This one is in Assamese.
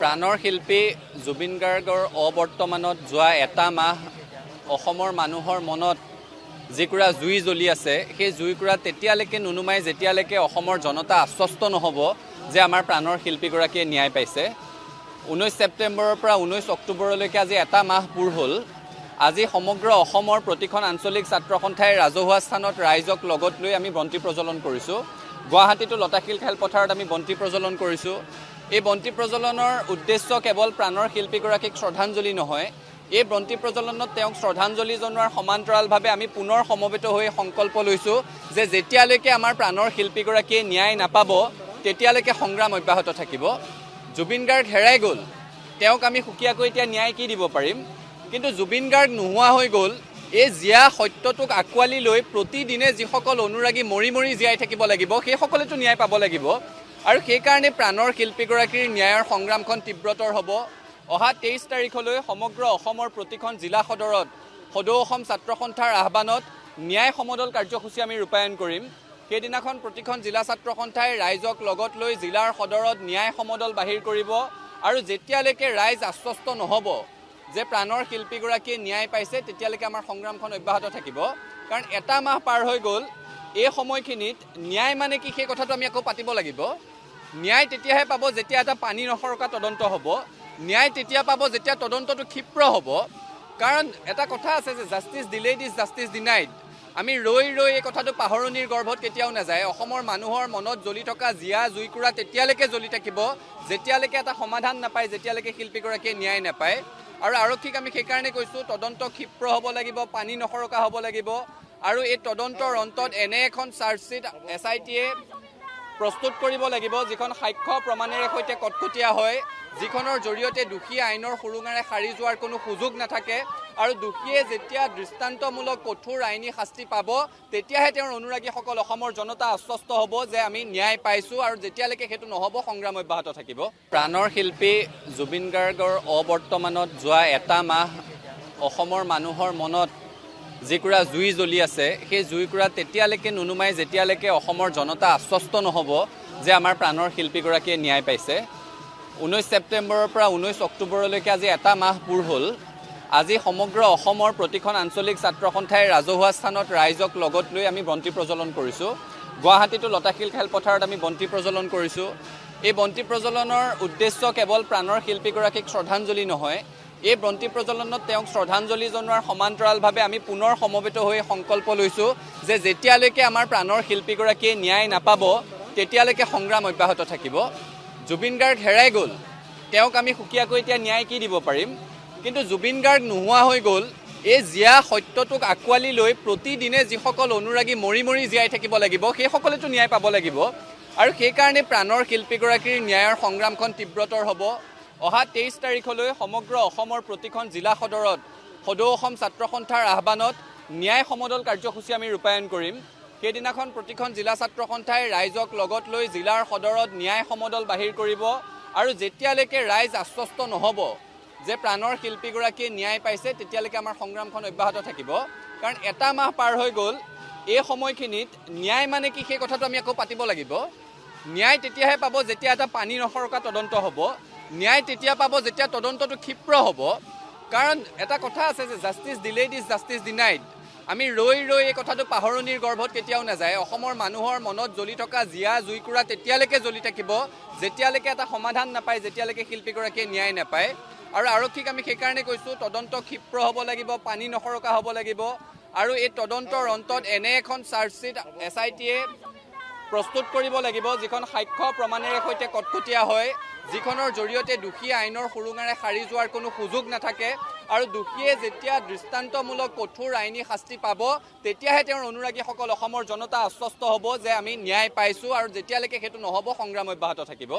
প্ৰাণৰ শিল্পী জুবিন গাৰ্গৰ অবৰ্তমানত যোৱা এটা মাহ অসমৰ মানুহৰ মনত যিকুৰা জুই জ্বলি আছে সেই জুইকুৰা তেতিয়ালৈকে নুনুমাই যেতিয়ালৈকে অসমৰ জনতা আশ্বস্ত নহ'ব যে আমাৰ প্ৰাণৰ শিল্পীগৰাকীয়ে ন্যায় পাইছে। 19 ছেপ্টেম্বৰৰ পৰা 19 অক্টোবৰলৈকে আজি এটা মাহ পূৰ হ'ল। আজি সমগ্ৰ অসমৰ প্ৰতিখন আঞ্চলিক ছাত্ৰ সন্থাই ৰাজহুৱা স্থানত ৰাইজক লগত লৈ আমি বন্তি প্ৰজ্বলন কৰিছোঁ। গুৱাহাটীতো লতাশিল খেলপথাৰত আমি বন্তি প্ৰজ্বলন কৰিছোঁ। এই বন্তি প্ৰজ্বলনৰ উদ্দেশ্য কেৱল প্ৰাণৰ শিল্পীগৰাকীক শ্ৰদ্ধাঞ্জলি নহয়, এই বন্তি প্ৰজ্বলনত তেওঁক শ্ৰদ্ধাঞ্জলি জনোৱাৰ সমান্তৰালভাৱে আমি পুনৰ সমবেত হৈ সংকল্প লৈছোঁ যে যেতিয়ালৈকে আমাৰ প্ৰাণৰ শিল্পীগৰাকীয়ে ন্যায় নাপাব তেতিয়ালৈকে সংগ্ৰাম অব্যাহত থাকিব। জুবিন গাৰ্গ হেৰাই গ'ল, তেওঁক আমি সুকীয়াকৈ এতিয়া ন্যায় কি দিব পাৰিম, কিন্তু জুবিন গাৰ্গ নোহোৱা হৈ গ'ল। এই জীয়া সত্যটোক আঁকোৱালি লৈ প্ৰতিদিনে যিসকল অনুৰাগী মৰি মৰি জীয়াই থাকিব লাগিব সেইসকলেতো ন্যায় পাব লাগিব, আৰু সেইকাৰণে প্ৰাণৰ শিল্পীগৰাকীৰ ন্যায়ৰ সংগ্ৰামখন তীব্ৰতৰ হ'ব। অহা 23 তাৰিখলৈ সমগ্ৰ অসমৰ প্ৰতিখন জিলা সদৰত সদৌ অসম ছাত্ৰ সন্থাৰ আহ্বানত ন্যায় সমদল কাৰ্যসূচী আমি ৰূপায়ণ কৰিম। সেইদিনাখন প্ৰতিখন জিলা ছাত্ৰ সন্থাই ৰাইজক লগত লৈ জিলাৰ সদৰত ন্যায় সমদল বাহিৰ কৰিব, আৰু যেতিয়ালৈকে ৰাইজ আশ্বস্ত নহ'ব যে প্ৰাণৰ শিল্পীগৰাকীয়ে ন্যায় পাইছে তেতিয়ালৈকে আমাৰ সংগ্ৰামখন অব্যাহত থাকিব। কাৰণ এটা মাহ পাৰ হৈ গ'ল, এই সময়খিনিত ন্যায় মানে কি সেই কথাটো আমি আকৌ পাতিব লাগিব। ন্যায় তেতিয়াহে পাব যেতিয়া এটা পানী নসৰকা তদন্ত হ'ব, ন্যায় তেতিয়া পাব যেতিয়া তদন্তটো ক্ষিপ্ৰ হ'ব। কাৰণ এটা কথা আছে যে justice delayed is justice denied. আমি ৰৈ এই কথাটো পাহৰণিৰ গৰ্ভত কেতিয়াও নাযায়। অসমৰ মানুহৰ মনত জ্বলি থকা জীয়া জুইকুৰা তেতিয়ালৈকে জ্বলি থাকিব যেতিয়ালৈকে এটা সমাধান নাপায়, যেতিয়ালৈকে শিল্পীগৰাকীয়ে ন্যায় নাপায়। আৰু আৰক্ষীক আমি সেইকাৰণে কৈছোঁ তদন্ত ক্ষিপ্ৰ হ'ব লাগিব, পানী নসৰকা হ'ব লাগিব, আৰু এই তদন্তৰ অন্তত এনে এখন চাৰ্জশ্বীট SIT-য়ে প্ৰস্তুত কৰিব লাগিব যিখন সাক্ষ্য প্ৰমাণেৰে সৈতে কটকটীয়া হয়, যিখনৰ জৰিয়তে দোষীয়ে আইনৰ সুৰুঙাৰে সাৰি যোৱাৰ কোনো সুযোগ নাথাকে, আৰু দোষীয়ে যেতিয়া দৃষ্টান্তমূলক কঠোৰ আইনী শাস্তি পাব তেতিয়াহে তেওঁৰ অনুৰাগীসকল অসমৰ জনতা আশ্বস্ত হ'ব যে আমি ন্যায় পাইছোঁ, আৰু যেতিয়ালৈকে সেইটো নহ'ব সংগ্ৰাম অব্যাহত থাকিব। প্ৰাণৰ শিল্পী জুবিন গাৰ্গৰ অবৰ্তমানত যোৱা এটা মাহ অসমৰ মানুহৰ মনত যিকুৰা জুই জ্বলি আছে সেই জুইকুৰা তেতিয়ালৈকে নুনুমাই যেতিয়ালৈকে অসমৰ জনতা আশ্বস্ত নহ'ব যে আমাৰ প্ৰাণৰ শিল্পীগৰাকীয়ে ন্যায় পাইছে। 19 ছেপ্টেম্বৰৰ পৰা 19 অক্টোবৰলৈকে আজি এটা মাহ পূৰ হ'ল। আজি সমগ্ৰ অসমৰ প্ৰতিখন আঞ্চলিক ছাত্ৰ সন্থাই ৰাজহুৱা স্থানত ৰাইজক লগত লৈ আমি বন্তি প্ৰজ্বলন কৰিছোঁ। গুৱাহাটীতো লতাশিল খেলপথাৰত আমি বন্তি প্ৰজ্বলন কৰিছোঁ। এই বন্তি প্ৰজ্বলনৰ উদ্দেশ্য কেৱল প্ৰাণৰ শিল্পীগৰাকীক শ্ৰদ্ধাঞ্জলি নহয়, এই বন্তি প্ৰজ্বলনত তেওঁক শ্ৰদ্ধাঞ্জলি জনোৱাৰ সমান্তৰালভাৱে আমি পুনৰ সমবেত হৈ সংকল্প লৈছোঁ যে যেতিয়ালৈকে আমাৰ প্ৰাণৰ শিল্পীগৰাকীয়ে ন্যায় নাপাব তেতিয়ালৈকে সংগ্ৰাম অব্যাহত থাকিব। জুবিন গাৰ্গ হেৰাই গ'ল, তেওঁক আমি সুকীয়াকৈ এতিয়া ন্যায় কি দিব পাৰিম, কিন্তু জুবিন গাৰ্গ নোহোৱা হৈ গ'ল। এই জীয়া সত্যটোক আঁকোৱালি লৈ প্ৰতিদিনে যিসকল অনুৰাগী মৰি মৰি জীয়াই থাকিব লাগিব সেইসকলেতো ন্যায় পাব লাগিব, আৰু সেইকাৰণে প্ৰাণৰ শিল্পীগৰাকীৰ ন্যায়ৰ সংগ্ৰামখন তীব্ৰতৰ হ'ব। অহা 23 তাৰিখলৈ সমগ্ৰ অসমৰ প্ৰতিখন জিলা সদৰত সদৌ অসম ছাত্ৰ সন্থাৰ আহ্বানত ন্যায় সমদল কাৰ্যসূচী আমি ৰূপায়ণ কৰিম। সেইদিনাখন প্ৰতিখন জিলা ছাত্ৰ সন্থাই ৰাইজক লগত লৈ জিলাৰ সদৰত ন্যায় সমদল বাহিৰ কৰিব, আৰু যেতিয়ালৈকে ৰাইজ আশ্বস্ত নহ'ব যে প্ৰাণৰ শিল্পীগৰাকীয়ে ন্যায় পাইছে তেতিয়ালৈকে আমাৰ সংগ্ৰামখন অব্যাহত থাকিব। কাৰণ এটা মাহ পাৰ হৈ গ'ল, এই সময়খিনিত ন্যায় মানে কি সেই কথাটো আমি আকৌ পাতিব লাগিব। ন্যায় তেতিয়াহে পাব যেতিয়া এটা পানী নসৰকা তদন্ত হ'ব, ন্যায় তেতিয়া পাব যেতিয়া তদন্তটো ক্ষিপ্ৰ হ'ব। কাৰণ এটা কথা আছে যে justice delayed is justice denied. আমি ৰৈ এই কথাটো পাহৰণিৰ গৰ্ভত কেতিয়াও নাযায়। অসমৰ মানুহৰ মনত জ্বলি থকা জীয়া জুইকুৰা তেতিয়ালৈকে জ্বলি থাকিব যেতিয়ালৈকে এটা সমাধান নাপায়, যেতিয়ালৈকে শিল্পীগৰাকীয়ে ন্যায় নাপায়। আৰু আৰক্ষীক আমি সেইকাৰণে কৈছোঁ তদন্ত ক্ষিপ্ৰ হ'ব লাগিব, পানী নসৰকা হ'ব লাগিব, আৰু এই তদন্তৰ অন্তত এনে এখন চাৰ্জশ্বীট SIT-য়ে প্ৰস্তুত কৰিব লাগিব যিখন সাক্ষ্য প্ৰমাণেৰে সৈতে কটকটীয়া হয়, যিখনৰ জৰিয়তে দোষীয়ে আইনৰ সুৰুঙাৰে সাৰি যোৱাৰ কোনো সুযোগ নাথাকে, আৰু দোষীয়ে যেতিয়া দৃষ্টান্তমূলক কঠোৰ আইনী শাস্তি পাব তেতিয়াহে তেওঁৰ অনুৰাগীসকল অসমৰ জনতা আশ্বস্ত হ'ব যে আমি ন্যায় পাইছোঁ, আৰু যেতিয়ালৈকে সেইটো নহ'ব সংগ্ৰাম অব্যাহত থাকিব।